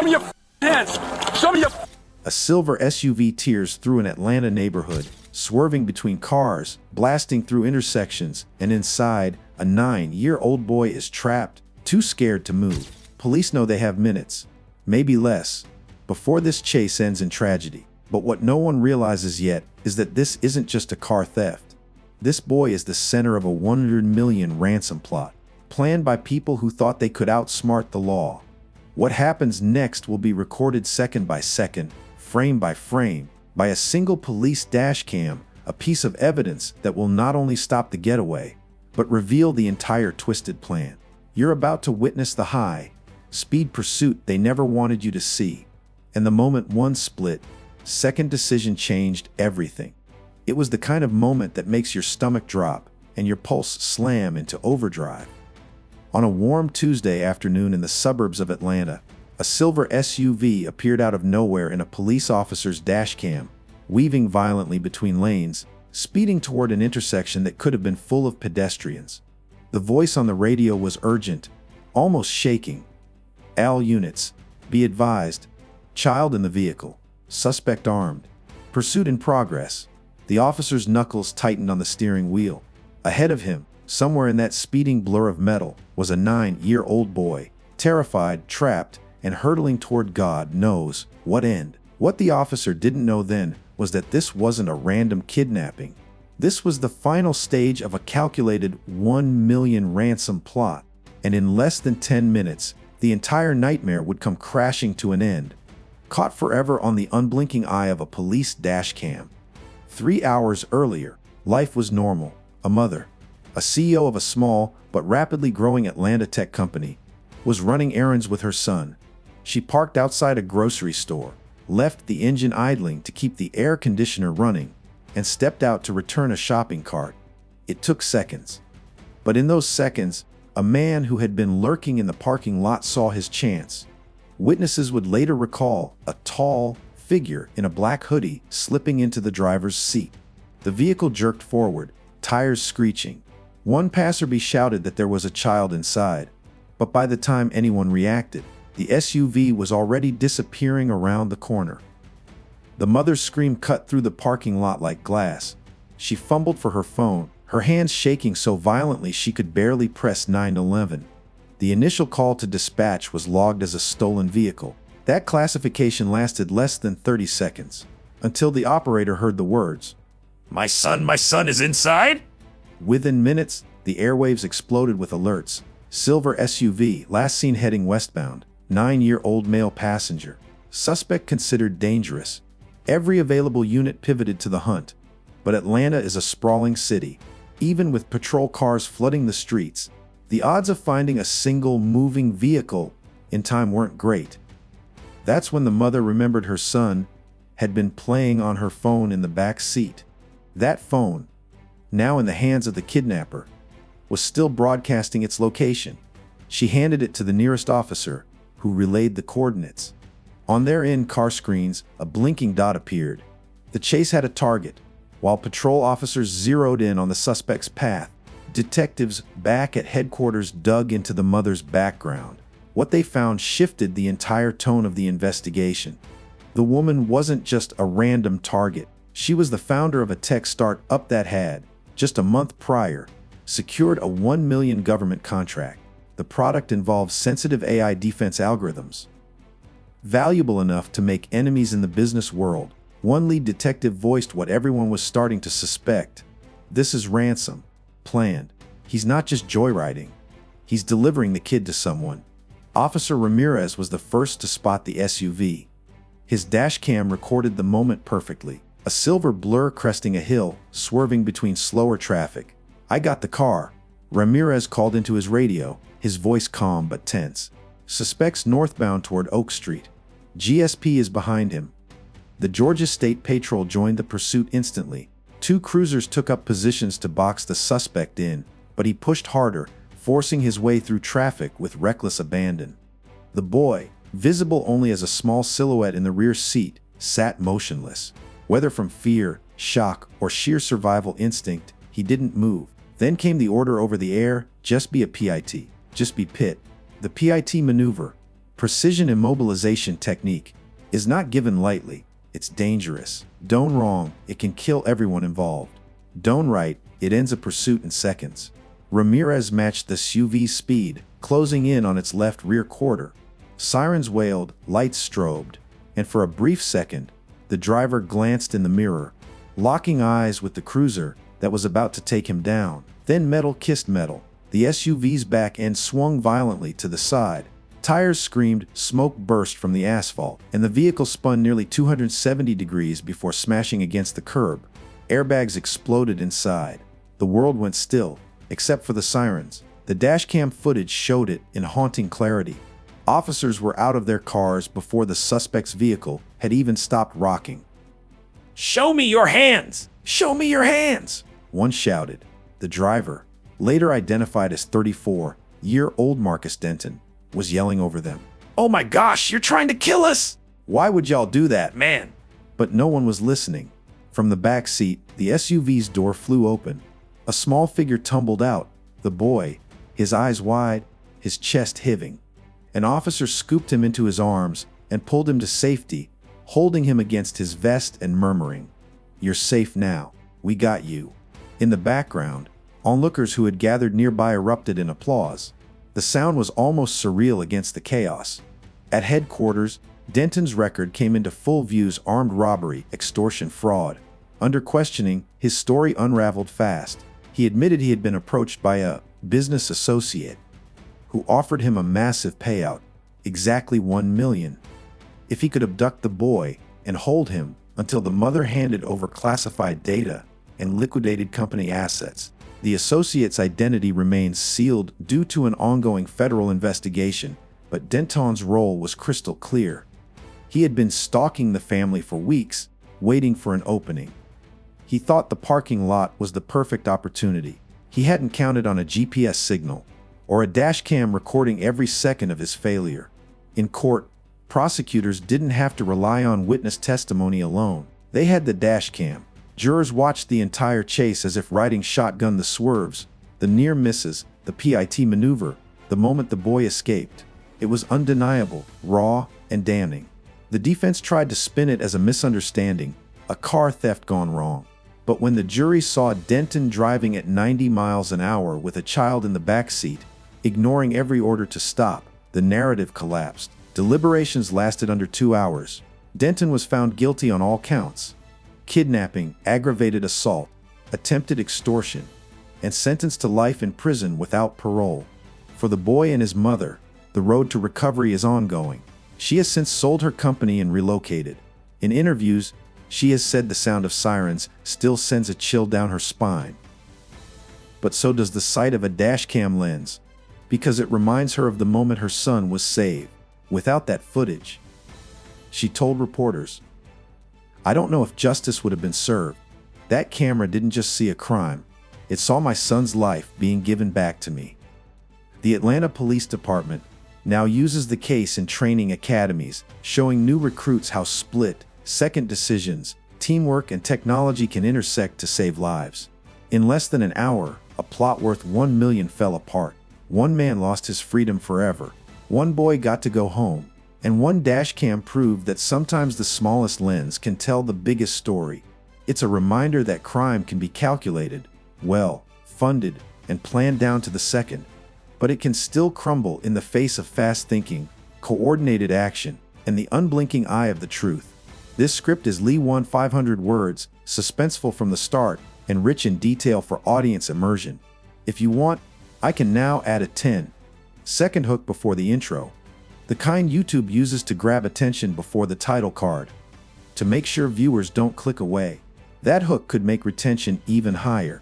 Show me your hands. Show me your... A silver SUV tears through an Atlanta neighborhood, swerving between cars, blasting through intersections, and inside, a 9-year-old boy is trapped, too scared to move. Police know they have minutes, maybe less, before this chase ends in tragedy. But what no one realizes yet is that this isn't just a car theft. This boy is the center of a 100 million ransom plot, planned by people who thought they could outsmart the law. What happens next will be recorded second by second, frame by frame, by a single police dash cam, a piece of evidence that will not only stop the getaway, but reveal the entire twisted plan. You're about to witness the high-speed pursuit they never wanted you to see. And the moment one split-second decision changed everything. It was the kind of moment that makes your stomach drop and your pulse slam into overdrive. On a warm Tuesday afternoon in the suburbs of Atlanta, a silver SUV appeared out of nowhere in a police officer's dashcam, weaving violently between lanes, speeding toward an intersection that could have been full of pedestrians. The voice on the radio was urgent, almost shaking. "All units, be advised. Child in the vehicle. Suspect armed. Pursuit in progress." The officer's knuckles tightened on the steering wheel. Ahead of him, somewhere in that speeding blur of metal, was a 9-year-old boy, terrified, trapped, and hurtling toward God knows what end. What the officer didn't know then was that this wasn't a random kidnapping. This was the final stage of a calculated 1 million ransom plot, and in less than 10 minutes, the entire nightmare would come crashing to an end, caught forever on the unblinking eye of a police dash cam. 3 hours earlier, life was normal. A mother, a CEO of a small but rapidly growing Atlanta tech company, was running errands with her son. She parked outside a grocery store, left the engine idling to keep the air conditioner running, and stepped out to return a shopping cart. It took seconds. But in those seconds, a man who had been lurking in the parking lot saw his chance. Witnesses would later recall a tall figure in a black hoodie slipping into the driver's seat. The vehicle jerked forward, tires screeching. One passerby shouted that there was a child inside, but by the time anyone reacted, the SUV was already disappearing around the corner. The mother's scream cut through the parking lot like glass. She fumbled for her phone, her hands shaking so violently she could barely press 911. The initial call to dispatch was logged as a stolen vehicle. That classification lasted less than 30 seconds, until the operator heard the words, my son is inside?" Within minutes, the airwaves exploded with alerts. Silver SUV, last seen heading westbound. 9-year-old male passenger. Suspect considered dangerous. Every available unit pivoted to the hunt. But Atlanta is a sprawling city. Even with patrol cars flooding the streets, the odds of finding a single moving vehicle in time weren't great. That's when the mother remembered her son had been playing on her phone in the back seat. That phone, now in the hands of the kidnapper, was still broadcasting its location. She handed it to the nearest officer, who relayed the coordinates. On their in-car screens, a blinking dot appeared. The chase had a target. While patrol officers zeroed in on the suspect's path, detectives back at headquarters dug into the mother's background. What they found shifted the entire tone of the investigation. The woman wasn't just a random target. She was the founder of a tech start-up that had, just a month prior, secured a $1 million government contract. The product involved sensitive AI defense algorithms, valuable enough to make enemies in the business world. One lead detective voiced what everyone was starting to suspect. This is Ransom. Planned. He's not just joyriding. He's delivering the kid to someone. Officer Ramirez was the first to spot the SUV. His dashcam recorded the moment perfectly. A silver blur cresting a hill, swerving between slower traffic. "I got the car," Ramirez called into his radio, his voice calm but tense. "Suspects northbound toward Oak Street. GSP is behind him." The Georgia State Patrol joined the pursuit instantly. 2 cruisers took up positions to box the suspect in, but he pushed harder, forcing his way through traffic with reckless abandon. The boy, visible only as a small silhouette in the rear seat, sat motionless. Whether from fear, shock, or sheer survival instinct, he didn't move. Then came the order over the air, just be a PIT, just be PIT. The PIT maneuver, Precision immobilization technique is not given lightly. It's dangerous. Done wrong, it can kill everyone involved. Done right, it ends a pursuit in seconds. Ramirez matched the SUV's speed, closing in on its left rear quarter. Sirens wailed, lights strobed, and for a brief second, the driver glanced in the mirror, locking eyes with the cruiser that was about to take him down. Then metal kissed metal. The SUV's back end swung violently to the side. Tires screamed, smoke burst from the asphalt, and the vehicle spun nearly 270 degrees before smashing against the curb. Airbags exploded inside. The world went still, except for the sirens. The dashcam footage showed it in haunting clarity. Officers were out of their cars before the suspect's vehicle had even stopped rocking. Show me your hands! "Show me your hands!" one shouted. The driver, later identified as 34-year-old Marcus Denton, was yelling over them. Oh my gosh, you're trying to kill us! "Why would y'all do that?" Man. But no one was listening. From the back seat, the SUV's door flew open. A small figure tumbled out. The boy, his eyes wide, his chest heaving. An officer scooped him into his arms and pulled him to safety, holding him against his vest and murmuring, "You're safe now. We got you." In the background, onlookers who had gathered nearby erupted in applause. The sound was almost surreal against the chaos. At headquarters, Denton's record came into full view: armed robbery, extortion, fraud. Under questioning, his story unraveled fast. He admitted he had been approached by a business associate who offered him a massive payout, exactly $1 million, if he could abduct the boy and hold him until the mother handed over classified data and liquidated company assets. The associate's identity remains sealed due to an ongoing federal investigation, but Denton's role was crystal clear. He had been stalking the family for weeks, waiting for an opening. He thought the parking lot was the perfect opportunity. He hadn't counted on a GPS signal or a dashcam recording every second of his failure. In court, prosecutors didn't have to rely on witness testimony alone. They had the dashcam. Jurors watched the entire chase as if riding shotgun: the swerves, the near misses, the PIT maneuver, the moment the boy escaped. It was undeniable, raw, and damning. The defense tried to spin it as a misunderstanding, a car theft gone wrong. But when the jury saw Denton driving at 90 miles an hour with a child in the back seat, ignoring every order to stop, the narrative collapsed. Deliberations lasted under 2 hours. Denton was found guilty on all counts: kidnapping, aggravated assault, attempted extortion, and sentenced to life in prison without parole. For the boy and his mother, the road to recovery is ongoing. She has since sold her company and relocated. In interviews, she has said the sound of sirens still sends a chill down her spine. But so does the sight of a dashcam lens, because it reminds her of the moment her son was saved. Without that footage, she told reporters, "I don't know if justice would have been served. That camera didn't just see a crime, it saw my son's life being given back to me." The Atlanta Police Department now uses the case in training academies, showing new recruits how split-second decisions, teamwork, and technology can intersect to save lives. In less than an hour, a plot worth $1 million fell apart. One man lost his freedom forever. One boy got to go home. And one dashcam proved that sometimes the smallest lens can tell the biggest story. It's a reminder that crime can be calculated, well, funded, and planned down to the second. But it can still crumble in the face of fast thinking, coordinated action, and the unblinking eye of the truth. This script is Lee 500 words, suspenseful from the start, and rich in detail for audience immersion. If you want, I can now add a 10-second hook before the intro, the kind YouTube uses to grab attention before the title card, to make sure viewers don't click away. That hook could make retention even higher.